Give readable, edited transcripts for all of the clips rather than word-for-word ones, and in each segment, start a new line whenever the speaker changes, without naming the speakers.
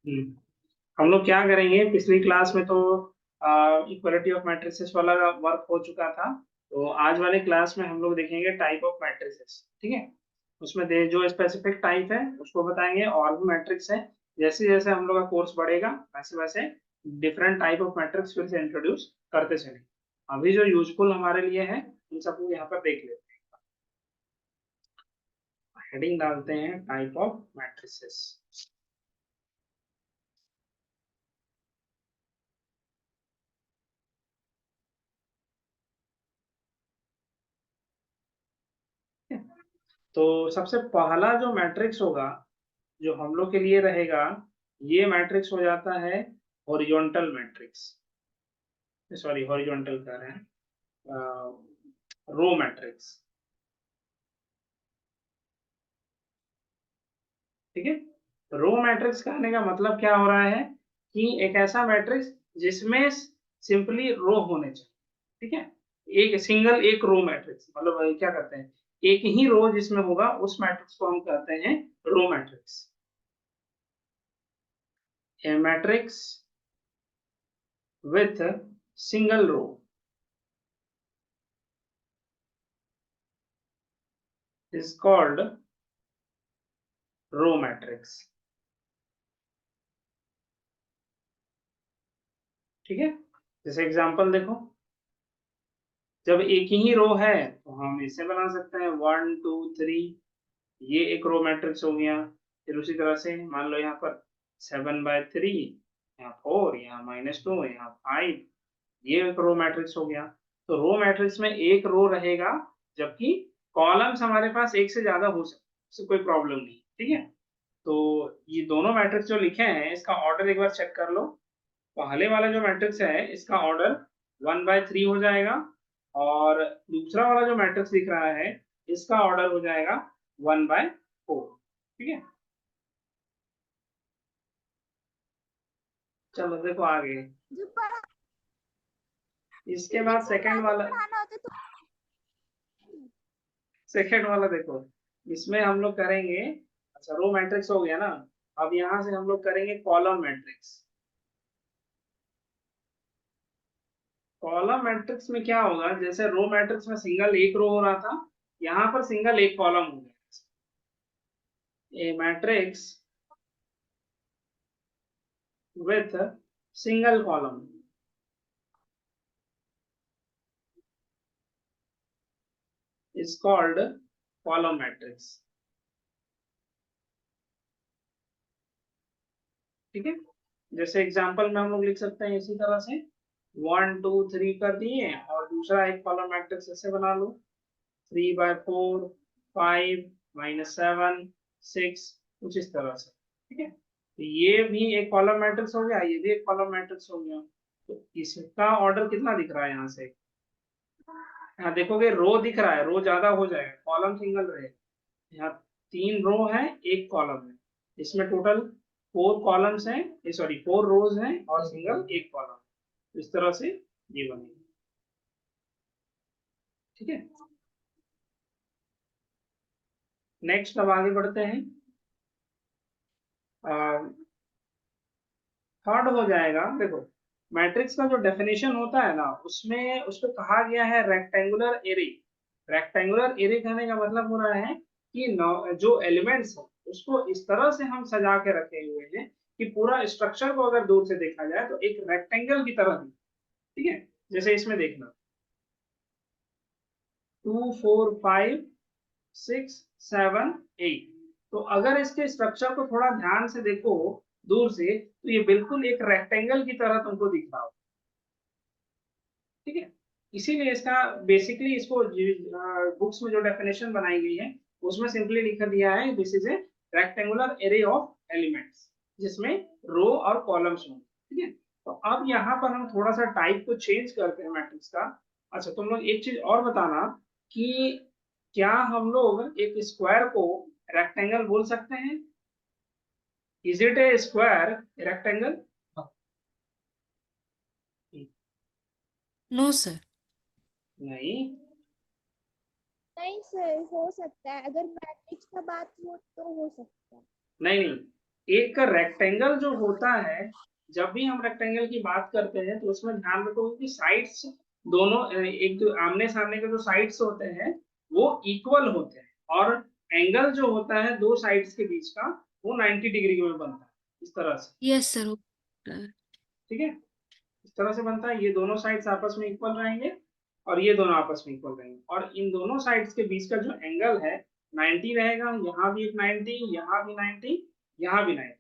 हम्म, हम लोग क्या करेंगे, पिछली क्लास में तो इक्वालिटी ऑफ मैट्रिसेस वाला वर्क हो चुका था। तो आज वाले क्लास में हम लोग देखेंगे टाइप ऑफ मैट्रिसेस। ठीक है, उसमें दे जो स्पेसिफिक टाइप है उसको बताएंगे, और भी मैट्रिक्स है। जैसे जैसे हम लोग का कोर्स बढ़ेगा वैसे वैसे डिफरेंट टाइप ऑफ मैट्रिक्स फिर से इंट्रोड्यूस करते चलेंगे। अभी जो यूजफुल हमारे लिए है उन सबको यहाँ पर देख लेते हैं। हेडिंग डालते हैं टाइप ऑफ मैट्रिसेस। तो सबसे पहला जो मैट्रिक्स होगा जो हम लोग के लिए रहेगा, ये मैट्रिक्स हो जाता है हॉरिजॉन्टल मैट्रिक्स। सॉरी, हॉरिजॉन्टल कह रहे हैं, रो मैट्रिक्स। ठीक है, रो मैट्रिक्स कहने का मतलब क्या हो रहा है कि एक ऐसा मैट्रिक्स जिसमें सिंपली रो होने चाहिए। ठीक है, एक सिंगल एक रो मैट्रिक्स, मतलब क्या कहते हैं, एक ही रो जिसमें होगा उस मैट्रिक्स को हम कहते हैं row matrix. A matrix with single row is called row matrix. ठीक है, जैसे एग्जांपल देखो, जब एक ही रो है तो हम इसे बना सकते हैं 1 2 3, ये एक रो मैट्रिक्स हो गया। फिर उसी तरह से मान लो यहाँ पर 7/3, यहाँ 4, यहाँ -2, यहाँ 5, ये एक रो मैट्रिक्स हो गया। तो रो मैट्रिक्स में एक रो रहेगा, जबकि कॉलम्स हमारे पास एक से ज्यादा हो सकते, इससे कोई प्रॉब्लम नहीं। ठीक है, तो ये दोनों मैट्रिक्स जो लिखे हैं इसका ऑर्डर एक बार चेक कर लो। पहले वाला जो मैट्रिक्स है इसका ऑर्डर 1/3 हो जाएगा, और दूसरा वाला जो मैट्रिक्स दिख रहा है इसका ऑर्डर हो जाएगा 1/4। ठीक है, चलो देखो आगे।
जो पढ़ा
इसके बाद सेकंड वाला,
पढ़ाना होता तो
सेकंड वाला देखो, इसमें हम लोग करेंगे, अच्छा रो मैट्रिक्स हो गया ना, अब यहाँ से हम लोग करेंगे कॉलम मैट्रिक्स। कॉलम मैट्रिक्स में क्या होगा, जैसे रो मैट्रिक्स में सिंगल एक रो हो रहा था, यहाँ पर सिंगल एक कॉलम हो गया। ए matrix with single column is called column matrix। ठीक है, जैसे एग्जांपल में हम लोग लिख सकते हैं इसी तरह से 1 2 3 कर दिए, और दूसरा एक कॉलम मैट्रिक्स ऐसे बना लो 3/4, 5, -7, 6, कुछ इस तरह से। ठीक है, तो ये भी एक कॉलम मैट्रिक्स हो गया, ये भी एक कॉलम मैट्रिक्स हो गया। तो इसका ऑर्डर कितना दिख रहा है यहाँ से, यहाँ देखोगे रो दिख रहा है, रो ज्यादा हो जाएगा, कॉलम सिंगल रहे। यहाँ 3 रो है, एक कॉलम है, इसमें टोटल 4 कॉलम्स हैं, सॉरी 4 रोज हैं और सिंगल एक कॉलम। इस तरह से ये बनेगी। ठीक है, नेक्स्ट अब आगे बढ़ते हैं। थर्ड हो जाएगा, देखो मैट्रिक्स का जो डेफिनेशन होता है ना, उसमें उसको कहा गया है रेक्टेंगुलर एरे। रेक्टेंगुलर एरे कहने का मतलब हो रहा है कि जो एलिमेंट्स है उसको इस तरह से हम सजा के रखे हुए हैं कि पूरा स्ट्रक्चर को अगर दूर से देखा जाए तो एक रेक्टेंगल की तरह दिखे। ठीक है, जैसे इसमें देखना 2 4 5 6 7 8, तो अगर इसके स्ट्रक्चर को थोड़ा ध्यान से देखो दूर से तो ये बिल्कुल एक रेक्टेंगल की तरह तुमको दिख रहा हो। ठीक है, इसीलिए इसका बेसिकली इसको बुक्स में जो डेफिनेशन बनाई गई है उसमें सिंपली लिख दिया है this is a rectangular array of elements, जिसमें रो और कॉलम्स होंगे। ठीक है, तो अब यहाँ पर हम थोड़ा सा टाइप को चेंज करते हैं मैट्रिक्स का। अच्छा तुम लोग एक चीज और बताना कि क्या हम लोग एक स्क्वायर को रेक्टेंगल बोल सकते हैं? Is it a square rectangle?
No sir.
नहीं,
नहीं सर, हो सकता है अगर मैट्रिक्स का बात हो तो हो सकता है।
नहीं नहीं, एक रेक्टेंगल जो होता है, जब भी हम रेक्टेंगल की बात करते हैं तो उसमें ध्यान रखो कि साइड्स दोनों एक जो आमने सामने के जो साइड्स होते हैं वो इक्वल होते हैं, और एंगल जो होता है दो साइड्स के बीच का वो 90 डिग्री में बनता है, इस तरह से।
Yes sir.
ठीक है, इस तरह से बनता है, ये दोनों साइड्स आपस में इक्वल रहेंगे और ये दोनों आपस में इक्वल रहेंगे, और इन दोनों साइड्स के बीच का जो एंगल है 90 रहेगा, यहाँ भी एक 90, यहाँ भी 90, यहाँ भी 90।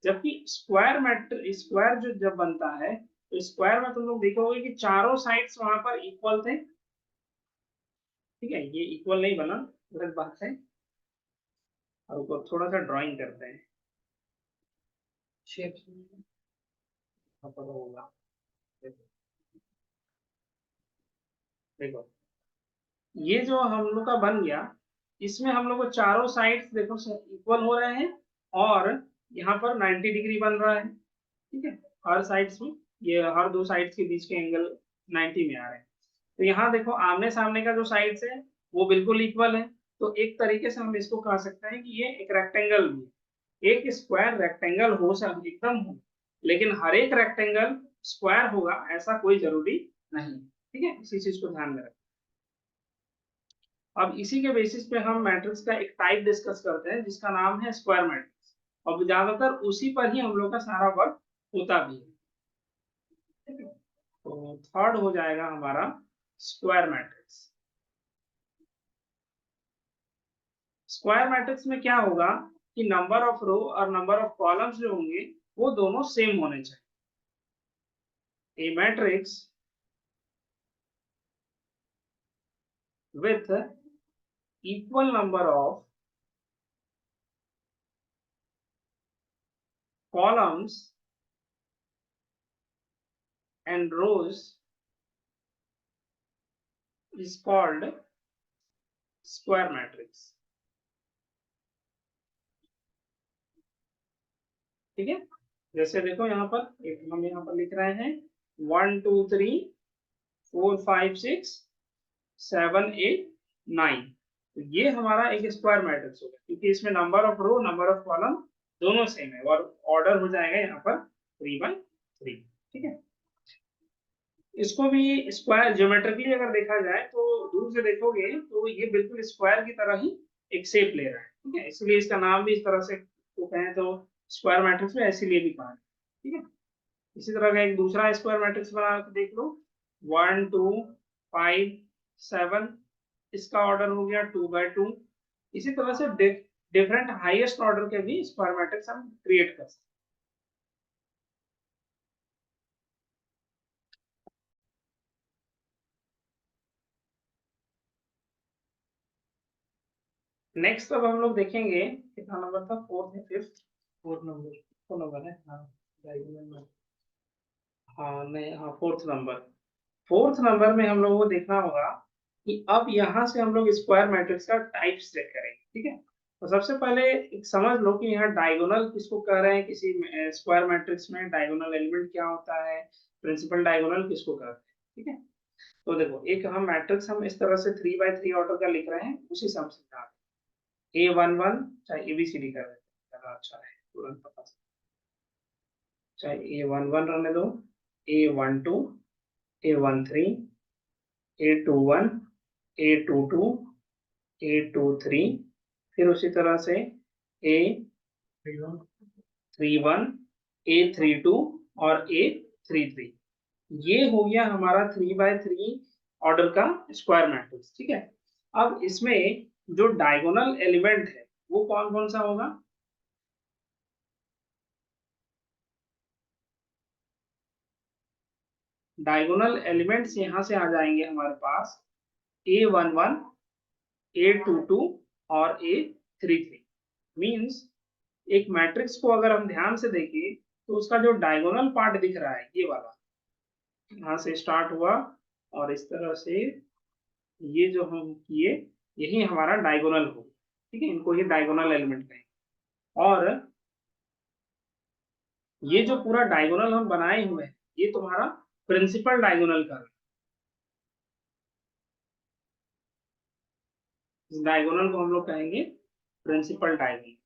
जबकि स्क्वायर जो जब बनता है तो स्क्वायर में तुम लोग देखोगे कि चारों साइड्स वहां पर इक्वल थे। ठीक है, ये इक्वल नहीं बना, गलत बात है। और ऊपर थोड़ा सा ड्राइंग करते हैं, शेप होगा। देखो देखो, ये जो हम लोग का बन गया, इसमें हम लोग को चारों साइड्स देखो इक्वल हो रहे हैं, और यहाँ पर 90 डिग्री बन रहा है। ठीक है, हर साइड्स में, ये हर दो साइड्स के बीच के एंगल 90 में आ रहे हैं। तो यहाँ देखो आमने सामने का जो साइड्स है वो बिल्कुल इक्वल है, तो एक तरीके से हम इसको कह सकते हैं कि ये एक रेक्टेंगल भी है। एक स्क्वायर रेक्टेंगल हो सकता एकदम हो, लेकिन हर एक रेक्टेंगल स्क्वायर होगा ऐसा कोई जरूरी नहीं। ठीक है, इसी चीज को ध्यान में रखें। अब इसी के बेसिस पे हम मैट्रिक्स का एक टाइप डिस्कस करते हैं जिसका नाम है स्क्वायर मैट्रिक्स, और ज्यादातर उसी पर ही हम लोग का सारा वर्क होता भी है। ठीक है? तो थर्ड हो जाएगा हमारा स्क्वायर मैट्रिक्स। स्क्वायर मैट्रिक्स में क्या होगा कि नंबर ऑफ रो और नंबर ऑफ कॉलम्स जो होंगे वो दोनों सेम होने चाहिए। A matrix with equal number of columns and rows is called square matrix. ठीक है, जैसे देखो यहाँ पर एक हम यहाँ पर लिख रहे हैं 1 2 3 4 5 6 7 8 9, तो ये हमारा एक स्क्वायर मैट्रिक्स होगा क्योंकि इसमें number of row number of column दोनों सेम है, और ऑर्डर हो जाएगा यहाँ पर 3 by 3। ठीक है, इसको भी स्क्वायर ज्योमेट्रिकली अगर देखा जाए तो दूर से देखोगे तो ये बिल्कुल स्क्वायर की तरह ही एक शेप ले रहा है। ठीक है, इसलिए इसका नाम भी इस तरह से तो कहें तो स्क्वायर मैट्रिक्स में इसीलिए भी कहा है। ठीक है, इसी तरह का एक दूसरा स्क्वायर मैट्रिक्स बना के देख लो, 1 2 5 7, इसका ऑर्डर हो गया 2 by 2। इसी तरह से डिफरेंट हाईएस्ट ऑर्डर के भी स्क्वायर मैट्रिक्स हम क्रिएट कर सकते हैं। नेक्स्ट अब हम लोग देखेंगे, कितना नंबर था, फोर्थ है, फिफ्थ, फोर्थ नंबर है, हाँ diagonal में। हाँ नहीं, हाँ फोर्थ नंबर। फोर्थ नंबर में हम लोगों को देखना होगा कि अब यहाँ से हम लोग स्क्वायर मैट्रिक्स का टाइप चेक करेंगे। ठीक है, तो सबसे पहले एक समझ लो कि यहाँ डायगोनल किसको कह रहे हैं, किसी स्क्वायर मैट्रिक्स में डायगोनल एलिमेंट क्या होता है, प्रिंसिपल डायगोनल किसको कहते हैं। ठीक है, तो देखो एक हम मैट्रिक्स हम इस तरह से 3 by 3 ऑर्डर का लिख रहे हैं, उसी से हम समझा A11, चाहे ABCD कर रहे हैं ज्यादा अच्छा है, तुरंत पता चले। चाहे A11 रहने दो, A12, A13, A21, A22, A23, फिर उसी तरह से A31, A32 और A33। ये हो गया हमारा 3 by 3 ऑर्डर का स्क्वायर मैट्रिक्स। ठीक है, अब इसमें जो डायगोनल एलिमेंट है वो कौन कौन सा होगा, डायगोनल एलिमेंट्स यहाँ से आ जाएंगे हमारे पास A11, A22 और A33। मींस एक मैट्रिक्स को अगर हम ध्यान से देखें तो उसका जो डायगोनल पार्ट दिख रहा है ये वाला, यहाँ से स्टार्ट हुआ और इस तरह से ये जो हम किए, यही हमारा डायगोनल हो। ठीक है, इनको ही डायगोनल एलिमेंट कहें। और ये जो पूरा डायगोनल हम बनाए हुए हैं ये तुम्हारा प्रिंसिपल डायगोनल का, इस डायगोनल को हम लोग कहेंगे प्रिंसिपल डायगोनल।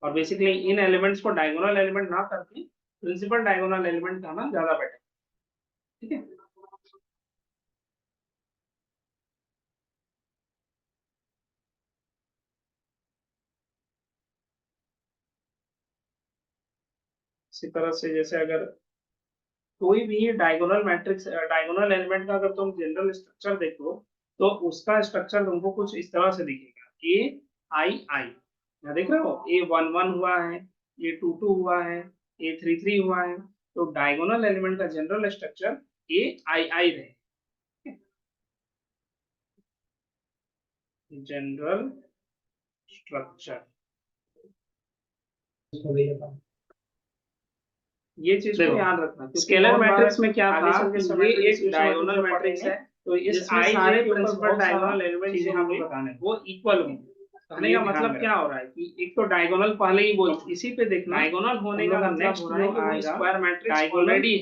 और बेसिकली इन एलिमेंट्स को डायगोनल एलिमेंट ना करके प्रिंसिपल डायगोनल एलिमेंट कहना ज्यादा बेटर, ठीक है। इसी तरह से जैसे अगर कोई भी डायगोनल मैट्रिक्स, डायगोनल एलिमेंट का अगर तुम जनरल स्ट्रक्चर देखो तो उसका स्ट्रक्चर तुमको कुछ इस तरह से दिखेगा, ए आई आई, यहाँ देख रहे हो, ए 1 1 हुआ है, ए 2 2 हुआ है, ए 3 3 हुआ है। तो डायगोनल एलिमेंट का जनरल स्ट्रक्चर ए आई आई रहे, जनरल स्ट्रक्चर। ये चीज को याद रखना। स्केलर मैट्रिक्स में क्या था कि ये एक डायगोनल मैट्रिक्स है, तो इस आई सारे प्रिंसिपल डायगोनल एलिमेंट जो हमें बताने वो इक्वल होंगे। कहने का मतलब क्या हो रहा है कि एक तो डायगोनल पहले ही बोल, इसी पे देखना डायगोनल होने का नेक्स्ट हो रहा है कि वो square matrix already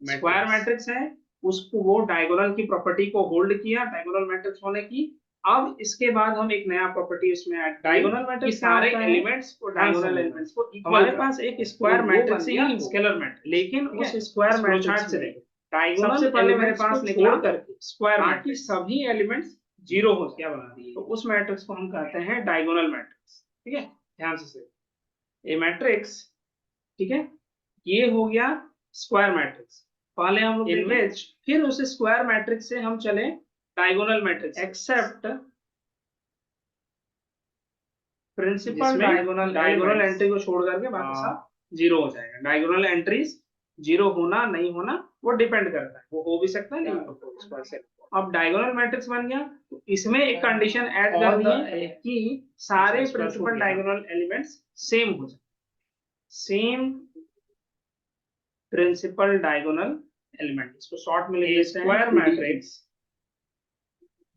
square matrix है, उसको वो डायगोनल की प्रॉपर्टी को होल्ड किया डायगोनल मैट्रिक्स होने की। अब इसके बाद हम एक नया प्रॉपर्टी उसमें ऐड, डायगोनल मैट्रिक्स सारे एलिमेंट्स को डायगोनल एलिमेंट्स को हमारे पास एक स्क्वायर मैट्रिक्स ही स्केलर मैट्रिक्स, लेकिन उस स्क्वायर मैट्रिक्स से डायगोनल सबसे पहले मेरे पास निकला करके स्क्वायर बाकी सभी एलिमेंट्स जीरो हो क्या बना दिए, तो उस मैट्रिक्स को हम कहते हैं डायगोनल मैट्रिक्स, ठीक है। ध्यान से ए मैट्रिक्स, ठीक है, ये हो गया स्क्वायर मैट्रिक्स। पहले हम लोग इनविच, फिर उस स्क्वायर मैट्रिक्स से हम चले diagonal matrix, except principal diagonal entry को छोड़ करके बाकी सब जीरो हो जाएगा। डायगोनल एंट्रीज जीरो होना नहीं होना वो डिपेंड करता है, वो हो भी सकता है नहीं हो सकता है। अब डायगोनल मैट्रिक्स बन गया, तो इसमें एक कंडीशन ऐड कर दी कि सारे प्रिंसिपल डायगोनल एलिमेंट्स सेम हो जाए, सेम प्रिंसिपल डायगोनल एलिमेंट, इसको शॉर्ट में लिख लेते हैं square matrix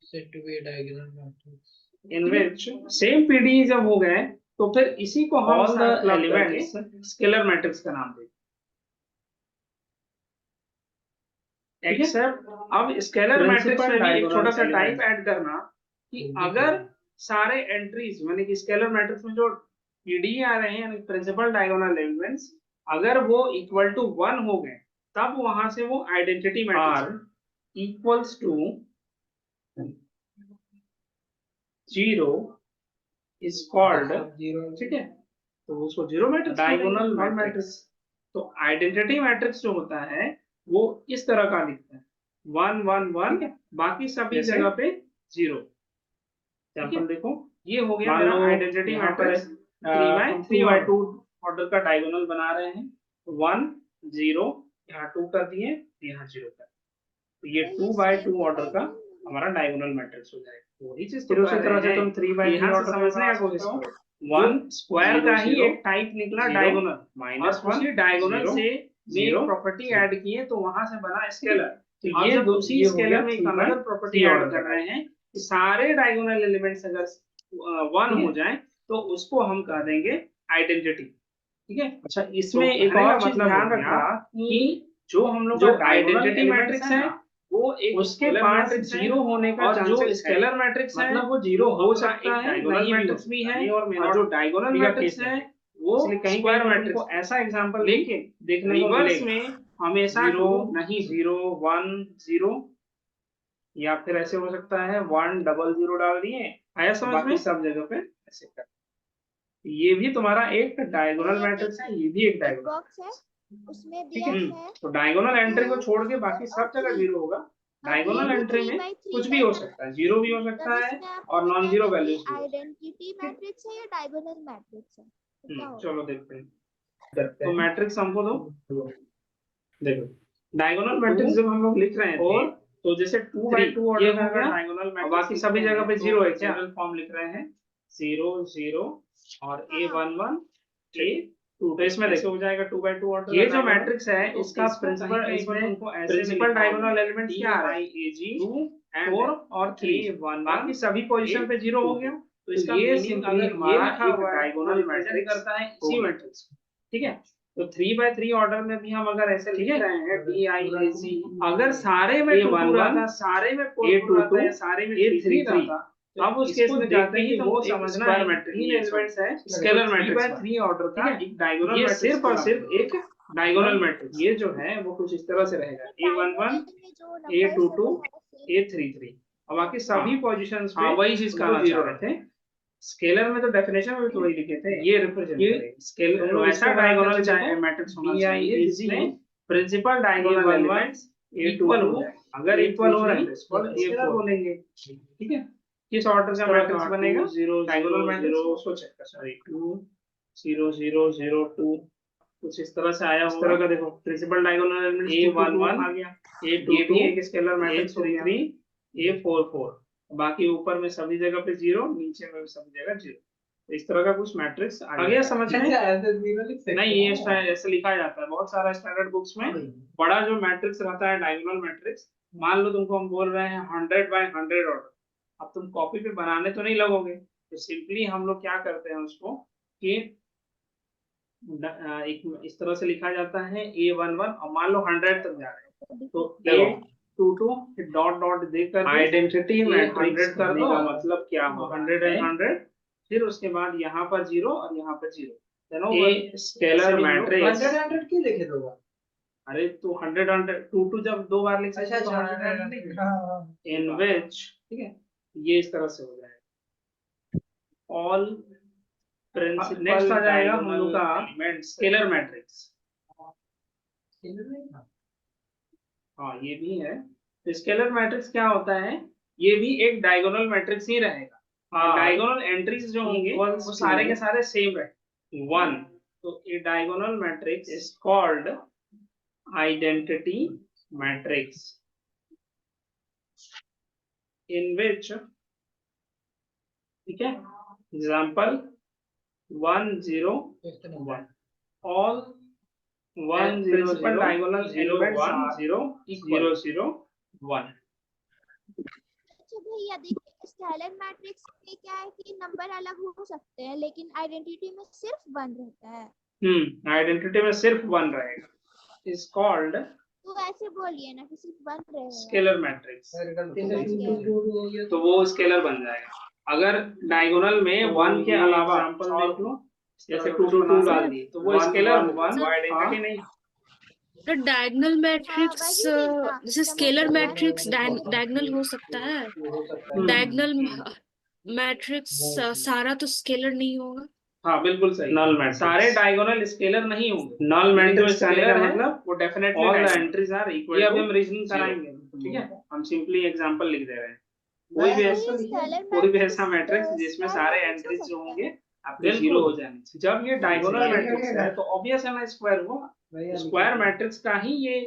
said to be a diagonal matrix in which same PDE जब हो गए तो फिर इसी को हम all the elements scalar matrix का नाम देंगे, एक्सेप्ट अब स्केलर मैट्रिक्स में भी एक छोटा सा टाइप ऐड करना कि अगर सारे एंट्रीज माने कि स्केलर मैट्रिक्स में जो PDE आ रहे हैं यानी प्रिंसिपल डायगोनल एलिमेंट्स अगर वो इक्वल टू 1 हो गए तब वहां से वो identity matrix equals to 0 is called zero, ठीक है, तो उसको जीरो मैट्रिक्स डायगोनल मैट्रिक्स। तो आइडेंटिटी मैट्रिक्स जो होता है वो इस तरह का दिखता है 1 1 1, बाकी सभी जगह पे 0। एग्जांपल देखो, ये हो गया मेरा आइडेंटिटी मैट्रिक्स 3x2 ऑर्डर का डायगोनल बना रहे हैं, 1 0 यहाँ 2 कर दिए, यहाँ 0 कर, तो ये 2x2 ऑर्डर का हमारा डायगोनल मैट्रिक्स हो जाएगा। वही चीज फिर उसी तरह से तुम 3x3 ऑर्डर समझने का कोशिश करो, 1 स्क्वायर का ही एक टाइप निकला डायगोनल माइनस 1, डायगोनल से एक प्रॉपर्टी ऐड किए तो वहां से बना स्केलर। तो ये दूसरी स्केलर में एक अलग प्रॉपर्टी ऐड कर रहे हैं कि सारे डायगोनल एलिमेंट्स अगर 1 हो जाए तो उसको हम कह देंगे आइडेंटिटी, ठीक है। अच्छा, इसमें एक और चीज ध्यान रखना कि जो हम लोग का आइडेंटिटी मैट्रिक्स है वो एक उसके पार्ट जीरो होने का चांसेस है, जो स्केलर मैट्रिक्स है मतलब वो जीरो हो सकता है, डायगोनल मैट्रिक्स भी है, और जो डायगोनल मैट्रिक्स है वो स्क्वायर मैट्रिक्स को ऐसा एग्जांपल लेके देखने को मिलेगा में हमेशा 0 नहीं 0 1 0 या फिर ऐसे हो सकता है 1 0 0 डाल दिए, आया समझ में, सब जगह पे ऐसे कर। ये भी तुम्हारा एक डायगोनल मैट्रिक्स है, ये भी एक डायगोनल है उसमें दिया है। तो डायगोनल एंट्री को छोड़ के बाकी सब जगह 0 होगा। डायगोनल एंट्री में कुछ भी हो सकता है, 0 भी हो सकता है और नॉन जीरो वैल्यूज भी।
आइडेंटिटी मैट्रिक्स है या डायगोनल मैट्रिक्स है?
चलो देखते हैं। तो मैट्रिक्स हमको दो, देखो डायगोनल मैट्रिक्स जब हम लोग लिख रहे हैं और तो जैसे 2x2 ऑर्डर का डायगोनल मैट्रिक्स, बाकी सभी जगह पे 0 है, जनरल फॉर्म लिख रहे हैं 0 0 और a1 1 a2, तो इसमें देखो हो जाएगा 2x2 ऑर्डर। ये जो मैट्रिक्स है इसका प्रिंसिपल, इसमें प्रिंसिपल डायगोनल एलिमेंट्स क्या आ रहा है, 2 4 और 3, बाकी सभी पोजीशन पे 0 हो गया। तो इसका ये सिंपली हमारा एक डायगोनल मैट्रिक्स करता है इसी मैट्रिक्स, ठीक है। तो 3x3 ऑर्डर में भी हम अगर ऐसे लिख रहे हैं DIAC, अगर सारे में 2 2 रहता, सारे में 4 2 रहता, सारे में 3 3 रहता, अब उस केस में जाते हैं कि वो समझना है तीन एलिमेंट्स है स्केलर मैट्रिक्स का
3 ऑर्डर
ठीक
का
है
एक डायगोनल
ये
मैट्रिक्स
सिर्फ और सिर्फ एक डायगोनल मैट्रिक्स ये जो है वो कुछ इस तरह से रहेगा A11 A22 A33 और बाकी सभी पोजीशंस पे वही चीज कहना चाह रहे थे स्केलर में तो डेफिनेशन में भी तो वही लिखे थे ये रिप्रेजेंट करेगा स्केलर वैसा डायगोनल मैट्रिक्स होना चाहिए जिसमें प्रिंसिपल डायगोनल एलिमेंट्स इक्वल हो जाए अगर इक्वल हो रहा है तो इसको स्केलर बोलेंगे ठीक है किस ऑर्डर का मैट्रिक्स बनेगा डायगोनल मैट्रिक्स को चेक कर सॉरी 2 0 0 0 2 कुछ इस तरह से आया इस तरह का देखो प्रिंसिपल डायगोनल एलिमेंट्स A11 आ गया A22 ये भी एक स्केलर मैट्रिक्स हो गया A44 बाकी ऊपर में सभी जगह पे 0 नीचे में भी सभी जगह 0 तो इस तरह का कुछ मैट्रिक्स आ गया समझ में नहीं ये ऐसे लिखा जाता है बहुत सारा स्टैंडर्ड बुक्स में बड़ा जो मैट्रिक्स रहता है डायगोनल मैट्रिक्स मान लो तुमको हम बोल रहे हैं 100 बाय 100 ऑर्डर अब तुम कॉपी पे बनाने तो नहीं लगोगे तो सिंपली हम लोग क्या करते हैं उसको कि एक इस तरह से लिखा जाता है A11 और मान लो 100 तक जा रहे हैं तो A22 फिर डॉट डॉट देकर आइडेंटिटी मैट्रिक्स कर दो मतलब क्या हो 100 एंड 100 फिर उसके बाद यहाँ पर 0 और यहाँ पर 0 ये स्केलर मैट्रिक्स
100 क्यों लिखे दो
अरे तो 100 100 22 जब दो बार लिख सकते तो 100 इन विच ठीक है ये इस तरह से हो जाएगा ऑल प्रिंसिपल नेक्स्ट आ जाएगा हम लोग का स्केलर मैट्रिक्स हाँ ये भी है तो स्केलर मैट्रिक्स क्या होता है ये भी एक डायगोनल मैट्रिक्स ही रहेगा हाँ डायगोनल एंट्रीज जो होंगे वो सारे के सारे सेम रहेंगे 1 तो a diagonal matrix is called identity matrix in which ठीक है एग्जांपल 1 0 1 all 1 0 0 diagonal 0 1 0 0 0 1
अच्छा भैया देखिए स्केलर मैट्रिक्स में क्या है कि नंबर अलग हो सकते हैं लेकिन आइडेंटिटी में सिर्फ 1 रहता है
आइडेंटिटी में सिर्फ 1 रहेगा इज कॉल्ड
तो ऐसे बोलिए ना कि सिर्फ 1 रहेगा
स्केलर मैट्रिक्स तो वो स्केलर बन जाएगा अगर डायगोनल में 1 के अलावा एग्जांपल देख लो जैसे 2 2 2 डाल दी तो वो स्केलर 1 आइडेंटिटी नहीं
तो डायगोनल मैट्रिक्स जैसे स्केलर मैट्रिक्स डायगोनल हो सकता है डायगोनल मैट्रिक्स सारा तो स्केलर नहीं होगा
हाँ बिल्कुल सही नल मैट्रिक्स सारे डायगोनल स्केलर नहीं होंगे नल मैट्रिक्स का मतलब वो definitely all the entries are equal ये अभी हम रीजनिंग कराएंगे ठीक है हम सिंपली एग्जांपल लिख दे रहे हैं कोई भी ऐसा मैट्रिक्स जिसमें सारे एंट्रीज जो होंगे आपके 0 हो जाने जब ये डायगोनल मैट्रिक्स है तो ऑब्वियस है ना स्क्वायर हुआ स्क्वायर मैट्रिक्स का ही ये